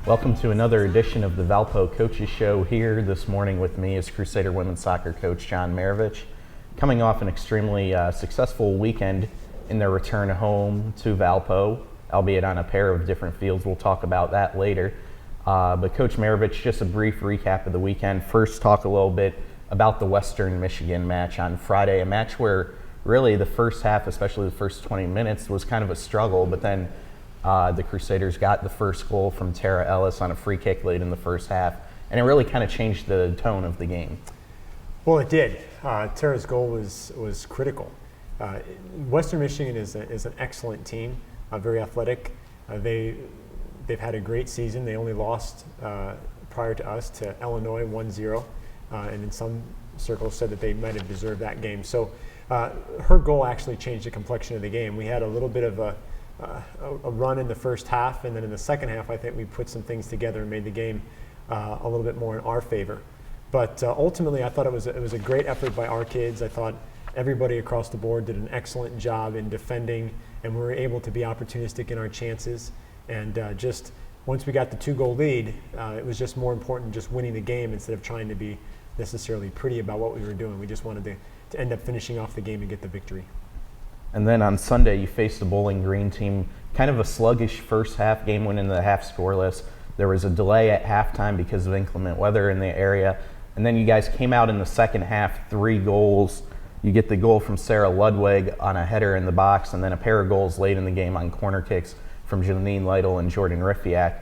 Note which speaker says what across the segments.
Speaker 1: Welcome to another edition of the Valpo Coaches Show. Here this morning with me is Crusader women's soccer coach John Marovich, coming off an extremely successful weekend in their return home to Valpo, albeit on a pair of different fields. We'll talk about that later. But Coach Marovich, just a brief recap of the weekend. First, talk a little bit about the Western Michigan match on Friday, a match where really the first half, especially the first 20 minutes, was kind of a struggle, but then the Crusaders got the first goal from Tara Ellis on a free kick late in the first half, and it really kind of changed the tone of the game.
Speaker 2: Well, it did. Tara's goal was critical. Western Michigan is an excellent team, very athletic. They've had a great season. They only lost prior to us to Illinois 1-0, and in some circles said that they might have deserved that game. So her goal actually changed the complexion of the game. We had a little bit of a run in the first half, and then in the second half I think we put some things together and made the game a little bit more in our favor. But ultimately I thought it was a great effort by our kids. I thought everybody across the board did an excellent job in defending, and we were able to be opportunistic in our chances. And just once we got the 2-goal lead, it was just more important just winning the game instead of trying to be necessarily pretty about what we were doing. We just wanted to end up finishing off the game and get the victory.
Speaker 1: And then on Sunday, you faced the Bowling Green team, kind of a sluggish first half, game went into the half scoreless. There was a delay at halftime because of inclement weather in the area. And then you guys came out in the second half, 3 goals. You get the goal from Sarah Ludwig on a header in the box, and then a pair of goals late in the game on corner kicks from Janine Lytle and Jordan Riffiak.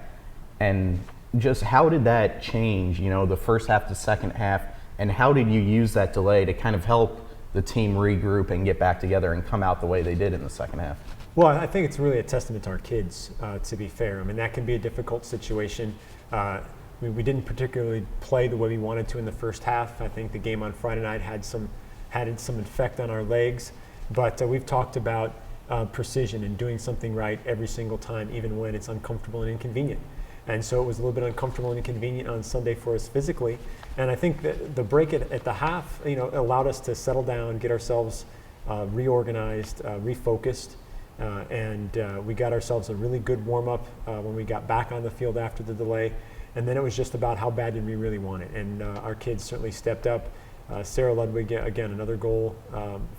Speaker 1: And just how did that change, the first half to second half, and how did you use that delay to kind of help the team regroup and get back together and come out the way they did in the second half?
Speaker 2: Well, I think it's really a testament to our kids, to be fair. I mean, that can be a difficult situation. We didn't particularly play the way we wanted to in the first half. I think the game on Friday night had some effect on our legs, but we've talked about precision and doing something right every single time, even when it's uncomfortable and inconvenient. And so it was a little bit uncomfortable and inconvenient on Sunday for us physically. And I think that the break at the half, allowed us to settle down, get ourselves reorganized, refocused, and we got ourselves a really good warm-up when we got back on the field after the delay. And then it was just about how bad did we really want it. And our kids certainly stepped up. Sarah Ludwig, again, another goal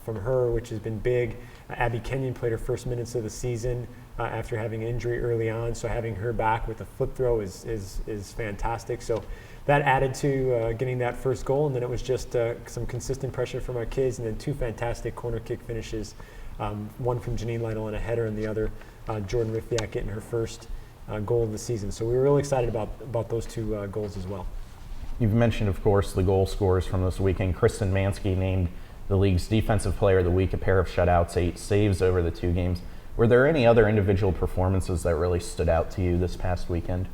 Speaker 2: from her, which has been big. Abby Kenyon played her first minutes of the season after having an injury early on, so having her back with a flip throw is fantastic. So that added to getting that first goal, and then it was just some consistent pressure from our kids, and then 2 fantastic corner kick finishes, one from Janine Lytle on a header, and the other Jordan Riffiak getting her first goal of the season. So we were really excited about those 2 goals as well.
Speaker 1: You've mentioned, of course, the goal scorers from this weekend. Kristen Mansky named the league's Defensive Player of the Week, a pair of shutouts, 8 saves over the 2 games. Were there any other individual performances that really stood out to you this past weekend?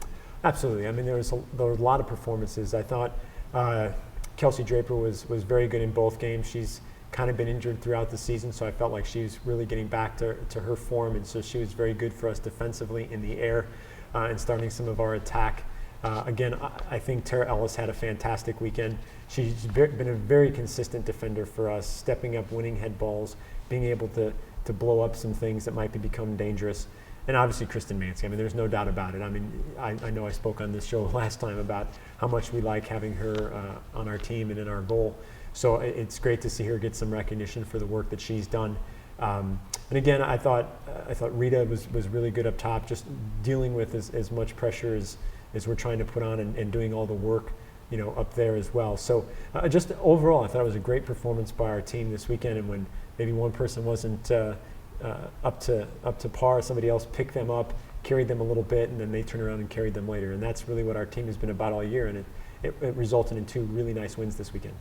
Speaker 2: Absolutely. I mean, there were a lot of performances. I thought Kelsey Draper was very good in both games. She's kind of been injured throughout the season, so I felt like she was really getting back to her form, and so she was very good for us defensively in the air and starting some of our attack. Again, I think Tara Ellis had a fantastic weekend. She's been a very consistent defender for us, stepping up, winning head balls, being able to blow up some things that might become dangerous. And obviously Kristen Mansky, I mean, there's no doubt about it. I mean, I know I spoke on this show last time about how much we like having her on our team and in our goal. So it's great to see her get some recognition for the work that she's done. And again, I thought Rita was really good up top, just dealing with as much pressure as we're trying to put on and doing all the work, up there as well. So just overall, I thought it was a great performance by our team this weekend. And when maybe one person wasn't up to par, somebody else picked them up, carried them a little bit, and then they turned around and carried them later. And that's really what our team has been about all year, and it resulted in 2 really nice wins this weekend.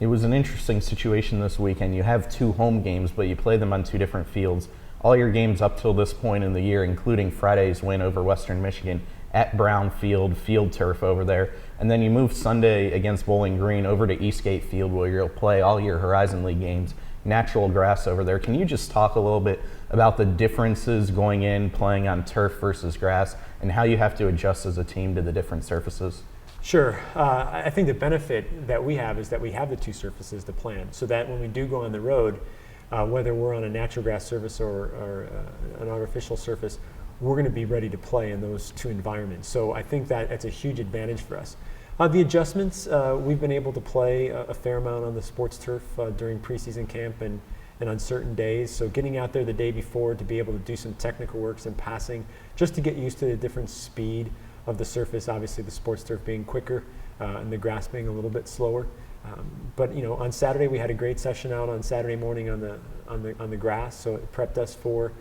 Speaker 1: It was an interesting situation this weekend. You have 2 home games, but you play them on 2 different fields. All your games up till this point in the year, including Friday's win over Western Michigan at Brown field turf over there. And then you move Sunday against Bowling Green over to Eastgate Field, where you'll play all your Horizon League games, natural grass over there. Can you just talk a little bit about the differences going in, playing on turf versus grass, and how you have to adjust as a team to the different surfaces?
Speaker 2: Sure. I think the benefit that we have is that we have the 2 surfaces to play on, so that when we do go on the road, whether we're on a natural grass surface or an artificial surface, we're going to be ready to play in those two environments. So I think that it's a huge advantage for us. The adjustments, we've been able to play a fair amount on the sports turf during preseason camp and on certain days. So getting out there the day before to be able to do some technical work, some passing, just to get used to the different speed of the surface. Obviously the sports turf being quicker and the grass being a little bit slower. But on Saturday we had a great session out on Saturday morning on the grass, so it prepped us for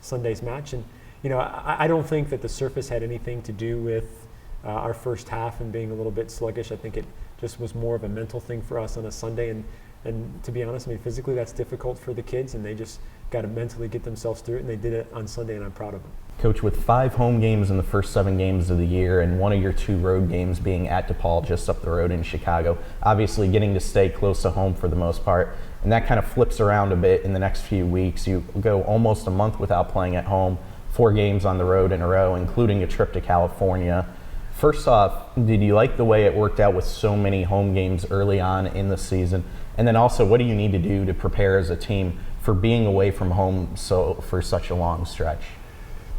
Speaker 2: Sunday's match. And I don't think that the surface had anything to do with our first half and being a little bit sluggish. I think it just was more of a mental thing for us on a Sunday. And to be honest, physically that's difficult for the kids, and they just got to mentally get themselves through it, and they did it on Sunday, and I'm proud of them.
Speaker 1: Coach, with 5 home games in the first 7 games of the year and one of your 2 road games being at DePaul just up the road in Chicago, obviously getting to stay close to home for the most part, and that kind of flips around a bit in the next few weeks. You go almost a month without playing at home, 4 games on the road in a row, including a trip to California. First off, did you like the way it worked out with so many home games early on in the season? And then also, what do you need to do to prepare as a team for being away from home for such a long stretch?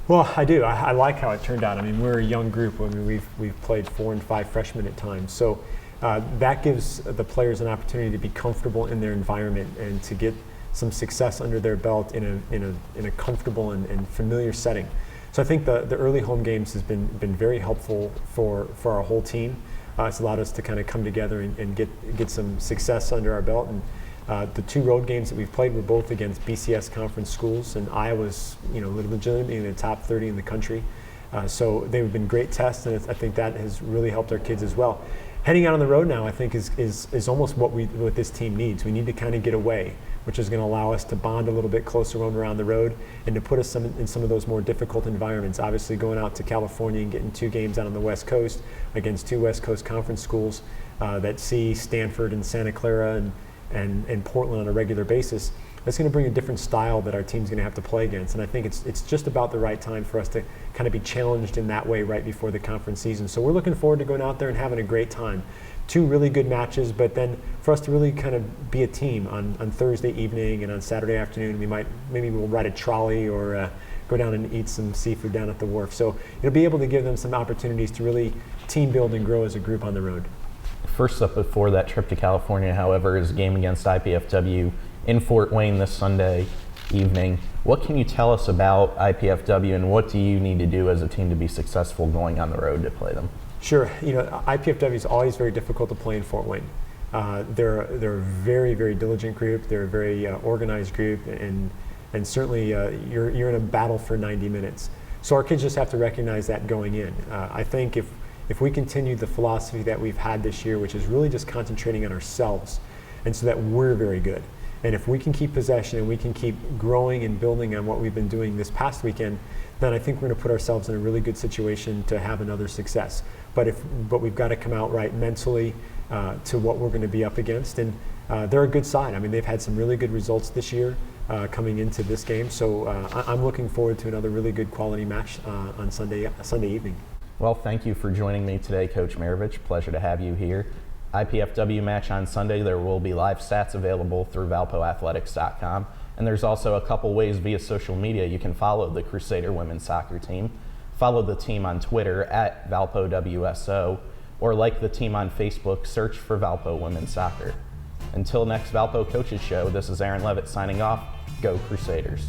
Speaker 2: Well, I do. I like how it turned out. We're a young group. We've played 4 and 5 freshmen at times. So that gives the players an opportunity to be comfortable in their environment and to get some success under their belt in a comfortable and familiar setting. So I think the early home games has been very helpful for our whole team. It's allowed us to kind of come together and get some success under our belt. And the 2 road games that we've played were both against BCS conference schools, and Iowa's legitimately in the top 30 in the country. So they've been great tests, and I think that has really helped our kids as well. Heading out on the road now, I think is almost what this team needs. We need to kind of get away, which is going to allow us to bond a little bit closer when we're on the road and to put us in some of those more difficult environments. Obviously going out to California and getting 2 games out on the West Coast against 2 West Coast conference schools that see Stanford and Santa Clara and Portland on a regular basis, that's going to bring a different style that our team's going to have to play against. And I think it's just about the right time for us to kind of be challenged in that way right before the conference season. So we're looking forward to going out there and having a great time. 2 really good matches, but then for us to really kind of be a team on Thursday evening and on Saturday afternoon, maybe we'll ride a trolley or go down and eat some seafood down at the wharf. So it'll be able to give them some opportunities to really team build and grow as a group on the road.
Speaker 1: First up before that trip to California, however, is a game against IPFW in Fort Wayne this Sunday evening. What can you tell us about IPFW, and what do you need to do as a team to be successful going on the road to play them?
Speaker 2: Sure. IPFW is always very difficult to play in Fort Wayne. They're a very, very diligent group. They're a very organized group, and certainly you're in a battle for 90 minutes. So our kids just have to recognize that going in. I think if we continue the philosophy that we've had this year, which is really just concentrating on ourselves, and so that we're very good. And if we can keep possession and we can keep growing and building on what we've been doing this past weekend, then I think we're going to put ourselves in a really good situation to have another success. But we've got to come out right mentally to what we're going to be up against. And they're a good side. They've had some really good results this year coming into this game. So I'm looking forward to another really good quality match on Sunday evening.
Speaker 1: Well, thank you for joining me today, Coach Marovich. Pleasure to have you here. IPFW match on Sunday. There will be live stats available through valpoathletics.com. And there's also a couple ways via social media you can follow the Crusader women's soccer team. Follow the team on Twitter at ValpoWSO, or like the team on Facebook, search for Valpo Women's Soccer. Until next Valpo Coaches Show, this is Aaron Leavitt signing off. Go Crusaders.